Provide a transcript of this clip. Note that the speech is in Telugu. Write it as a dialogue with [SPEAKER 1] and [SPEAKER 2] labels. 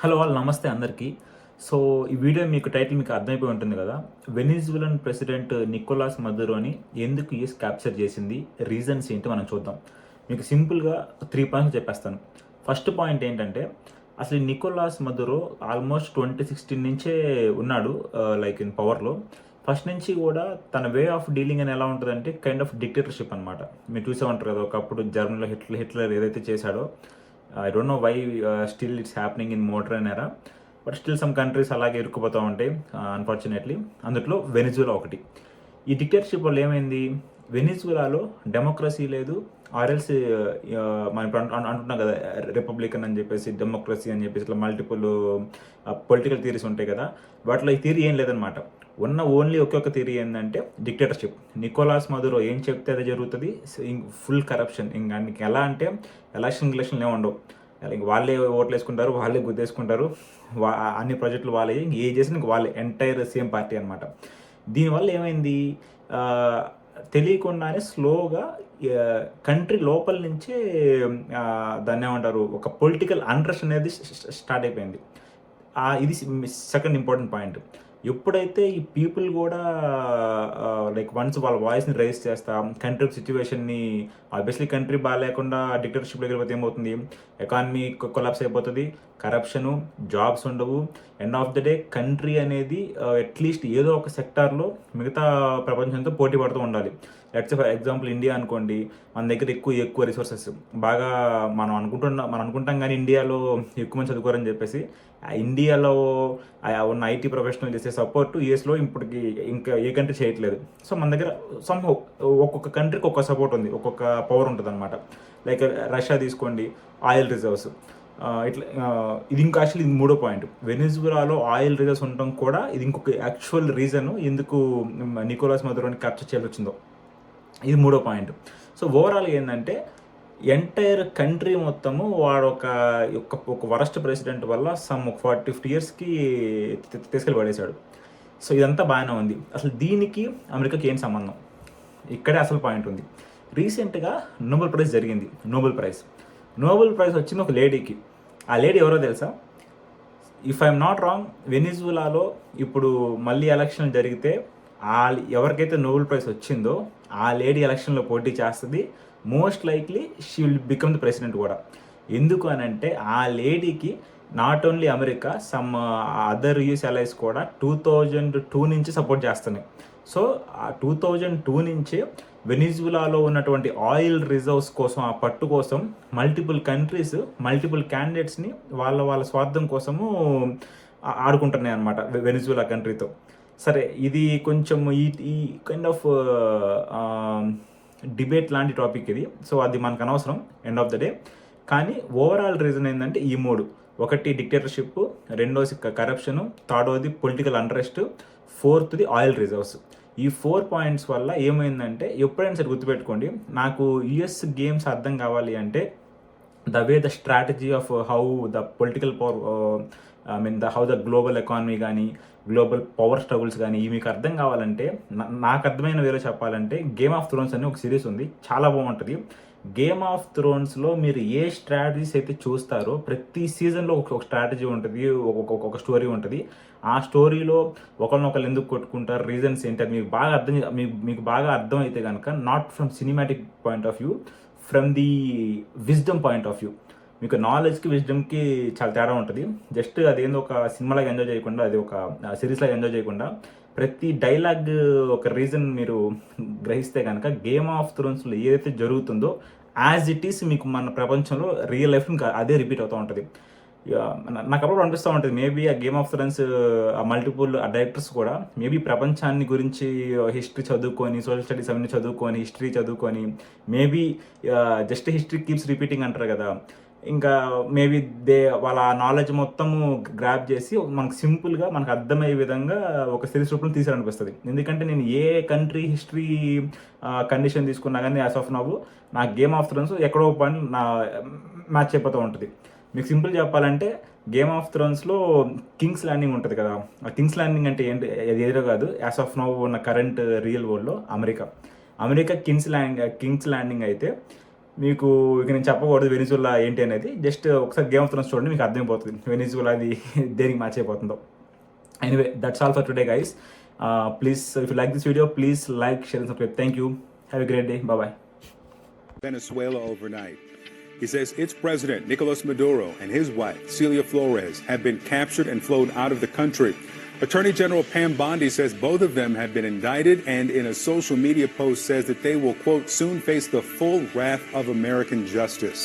[SPEAKER 1] హలో ఆల్ నమస్తే అందరికీ. సో ఈ వీడియో టైటిల్ అర్థమైపోయి ఉంటుంది కదా. వెనిజువలన్ ప్రెసిడెంట్ నికోలాస్ మదురోని ఎందుకు యూఎస్ క్యాప్చర్ చేసింది, రీజన్స్ ఏంటి మనం చూద్దాం. మీకు సింపుల్గా 3 పాయింట్స్ చెప్పేస్తాను. ఫస్ట్ పాయింట్ ఏంటంటే, అసలు ఈ నికోలాస్ మదురో ఆల్మోస్ట్ 2016 నుంచే ఉన్నాడు లైక్ ఇన్ పవర్లో. ఫస్ట్ నుంచి కూడా తన వే ఆఫ్ డీలింగ్ అని ఎలా ఉంటుందంటే కైండ్ ఆఫ్ డిక్టేటర్షిప్ అనమాట. మీరు చూసే ఉంటారు కదా, ఒకప్పుడు జర్మనీలో హిట్లర్ ఏదైతే చేశాడో, I don't know why still it's happening in modern era, but still some countries అలాగే ఇరుక్కుపోతూ ఉంటాయి అన్ఫార్చునేట్లీ. అందులో వెనిజులా ఒకటి. ఈ డిక్టేటర్షిప్ వల్ల ఏమైంది, వెనిజులాలో డెమోక్రసీ లేదు, ఆర్ఎల్స్ మనం ఇప్పుడు అంటున్నాం కదా రిపబ్లికన్ అని చెప్పేసి, డెమోక్రసీ అని చెప్పేసి ఇట్లా మల్టిపుల్ పొలిటికల్ థియరీస్ ఉంటాయి కదా, వాటిలో ఈ థియరీ ఏం లేదనమాట. ఉన్న ఓన్లీ ఒకే థియరీ ఏంటంటే డిక్టేటర్షిప్. నికోలాస్ మదురో ఏం చెప్తే అదే జరుగుతుంది, ఫుల్ కరప్షన్. ఇంకా ఎలా అంటే ఎలక్షన్లు ఏమి ఉండవు, ఇంక వాళ్ళే ఓట్లు వేసుకుంటారు, వాళ్ళే గుద్దేసుకుంటారు, అన్ని ప్రాజెక్టులు వాళ్ళే, ఏ చేసిన ఇంక వాళ్ళే ఎంటైర్ సేమ్ పార్టీ అనమాట. దీనివల్ల ఏమైంది, తెలియకుండానే స్లోగా కంట్రీ లోపల నుంచే దాన్ని ఏమంటారు, ఒక పొలిటికల్ అన్రెస్ట్ అనేది స్టార్ట్ అయిపోయింది. ఇది సెకండ్ ఇంపార్టెంట్ పాయింట్. ఎప్పుడైతే ఈ పీపుల్ కూడా లైక్ వన్స్ వాళ్ళ వాయిస్ని రైజ్ చేస్తా, కంట్రీ సిచ్యువేషన్ని, ఆబ్వియస్లీ కంట్రీ బాగాలేకుండా డిక్టేటర్షిప్ వెళ్ళిపోతే ఏమవుతుంది, ఎకానమీ కొలాప్స్ అయిపోతుంది, కరప్షను, జాబ్స్ ఉండవు, end of the day country అనేది అట్లీస్ట్ ఏదో ఒక సెక్టార్లో మిగతా ప్రపంచంతో పోటీ పడుతూ ఉండాలి. లెట్స్ ఫర్ ఎగ్జాంపుల్ ఇండియా అనుకోండి, మన దగ్గర ఎక్కువ రిసోర్సెస్ బాగా మనం అనుకుంటాం కానీ ఇండియాలో ఎక్కువ మంది చదువుకోరని చెప్పేసి. ఇండియాలో ఉన్న ఐటీ ప్రొఫెషనల్ చేసే సపోర్ట్ యూఎస్లో ఇప్పటికి ఇంకా ఏ కంట్రీ చేయట్లేదు. సో మన దగ్గర సంహౌ ఒక్కొక్క కంట్రీకి ఒక్కొక్క సపోర్ట్ ఉంది, ఒక్కొక్క పవర్ ఉంటుంది అనమాట. లైక్ రష్యా తీసుకోండి, ఆయిల్ రిజర్వ్స్. ఇట్లా ఇది ఇంకా యాక్చువల్లీ ఇది మూడో పాయింట్. వెనిజులాలో ఆయిల్ రిజర్వ్స్ ఉండటం కూడా ఇది ఇంకొక యాక్చువల్ రీజన్ ఎందుకు నికోలాస్ మదురోని క్యాప్చర్ చేయాల్సి వచ్చిందో. ఇది మూడో పాయింట్. సో ఓవరాల్గా ఏంటంటే ఎంటైర్ కంట్రీ మొత్తము వాడు ఒక వరస్ట్ ప్రెసిడెంట్ వల్ల సమ్ 40-50 ఇయర్స్కి తీసుకెళ్ళి పడేశాడు. సో ఇదంతా బాగానే ఉంది. అసలు దీనికి అమెరికాకి ఏం సంబంధం, ఇక్కడే అసలు పాయింట్ ఉంది. రీసెంట్గా నోబెల్ ప్రైజ్ జరిగింది. నోబెల్ ప్రైజ్ వచ్చింది ఒక లేడీకి. ఆ లేడీ ఎవరో తెలుసా? ఇఫ్ ఐఎమ్ నాట్ రాంగ్, వెనిజులాలో ఇప్పుడు మళ్ళీ ఎలక్షన్ జరిగితే ఎవరికైతే నోబెల్ ప్రైజ్ వచ్చిందో ఆ లేడీ ఎలక్షన్లో పోటీ చేస్తుంది. Most likely she will become the president కూడా. ఎందుకు అని అంటే ఆ లేడీకి not only America, some other US allies కూడా 2002 నుంచి సపోర్ట్ చేస్తున్నాయి. సో ఆ 2002 నుంచే వెనిజులాలో ఉన్నటువంటి ఆయిల్ రిజర్వ్స్ కోసం, ఆ పట్టు కోసం మల్టిపుల్ కంట్రీస్, మల్టిపుల్ క్యాండిడేట్స్ని వాళ్ళ స్వార్థం కోసము ఆడుకుంటున్నాయి అనమాట వెనిజులా కంట్రీతో. సరే, ఇది కొంచెం ఈ కైండ్ ఆఫ్ డిబేట్ లాంటి టాపిక్ ఇది. సో అది మనకు అనవసరం ఎండ్ ఆఫ్ ద డే. కానీ ఓవరాల్ రీజన్ ఏంటంటే ఈ మూడు: ఒకటి డిక్టేటర్షిప్, రెండోది కరప్షను, థర్డోది పొలిటికల్ అన్రెస్ట్, ఫోర్త్ది ఆయిల్ రిజర్వ్స్. ఈ 4 పాయింట్స్ వల్ల ఏమైందంటే, ఎప్పుడైనా సరే గుర్తుపెట్టుకోండి, నాకు యుఎస్ గేమ్స్ అర్థం కావాలి అంటే the way the strategy of how the political power, how the global economy కానీ, గ్లోబల్ పవర్ స్ట్రగుల్స్ కానీ ఇవి మీకు అర్థం కావాలంటే, నాకు అర్థమైన వేరే చెప్పాలంటే, గేమ్ ఆఫ్ థ్రోన్స్ అని ఒక సిరీస్ ఉంది, చాలా బాగుంటుంది. గేమ్ ఆఫ్ థ్రోన్స్లో మీరు ఏ స్ట్రాటజీస్ అయితే చూస్తారో, ప్రతి సీజన్లో ఒక స్ట్రాటజీ ఉంటుంది, ఒక స్టోరీ ఉంటుంది. ఆ స్టోరీలో ఒకరినొకరు ఎందుకు కొట్టుకుంటారు, రీజన్స్ ఏంటి, అది మీకు బాగా అర్థం అయితే కనుక, not from cinematic point of view, from the wisdom point of view, మీకు నాలెడ్జ్కి విజ్డమ్కి చాలా తేడా ఉంటుంది. జస్ట్ అదేందో ఒక సినిమాలాగా ఎంజాయ్ చేయకుండా, అది ఒక సిరీస్లాగా ఎంజాయ్ చేయకుండా, ప్రతి డైలాగ్ ఒక రీజన్ మీరు గ్రహిస్తే కనుక, గేమ్ ఆఫ్ థ్రోన్స్లో ఏదైతే జరుగుతుందో యాజ్ ఇట్ ఈస్ మీకు మన ప్రపంచంలో రియల్ లైఫ్ ఇంకా అదే రిపీట్ అవుతూ ఉంటుంది. నాకు అప్పుడు అనిపిస్తూ ఉంటుంది, మేబీ ఆ గేమ్ ఆఫ్ థ్రోన్స్ ఆ మల్టిపుల్ డైరెక్టర్స్ కూడా మేబీ ప్రపంచాన్ని గురించి హిస్టరీ చదువుకొని, సోషల్ స్టడీస్ అవన్నీ చదువుకొని, హిస్టరీ చదువుకొని, maybe just history keeps repeating అంటారు కదా, ఇంకా మేబీ వాళ్ళ నాలెడ్జ్ మొత్తము గ్రాప్ చేసి మనకు సింపుల్గా మనకు అర్థమయ్యే విధంగా ఒక సిరీస్ రూపంలో తీసారనిపిస్తుంది. ఎందుకంటే నేను ఏ కంట్రీ హిస్టరీ కండిషన్ తీసుకున్నా కానీ యాజ్ ఆఫ్ నవ్ నాకు గేమ్ ఆఫ్ థ్రోన్స్ ఎక్కడో పాయింట్ నా మ్యాచ్ అయిపోతూ ఉంటుంది. మీకు సింపుల్ చెప్పాలంటే, గేమ్ ఆఫ్ థ్రోన్స్లో కింగ్స్ ల్యాండింగ్ ఉంటుంది కదా, ఆ కింగ్స్ ల్యాండింగ్ అంటే ఏంటి, అది ఏదో కాదు, యాజ్ ఆఫ్ నవ్ ఉన్న కరెంట్ రియల్ వరల్డ్లో అమెరికా కింగ్స్ ల్యాండింగ్ అయితే, మీకు ఇక నేను చెప్పకూడదు వెనిజులా ఏంటి అనేది. జస్ట్ ఒకసారి గేమ్ ఆఫ్ థ్రోన్స్ చూడండి, మీకు అర్థమైపోతుంది వెనిజులా అది దేనికి మ్యాచ్ అయిపోతుందో. Anyway that's all for today guys. Please if you like this video, please like, share and subscribe. Thank you. Have a great day. Bye.
[SPEAKER 2] Venezuela overnight. He says its president, Nicolas Maduro, and his wife, Celia Flores, have been captured and flown out of the country. Attorney General Pam Bondi says both of them have been indicted, and in a social media post says that they will, quote, soon face the full wrath of American justice.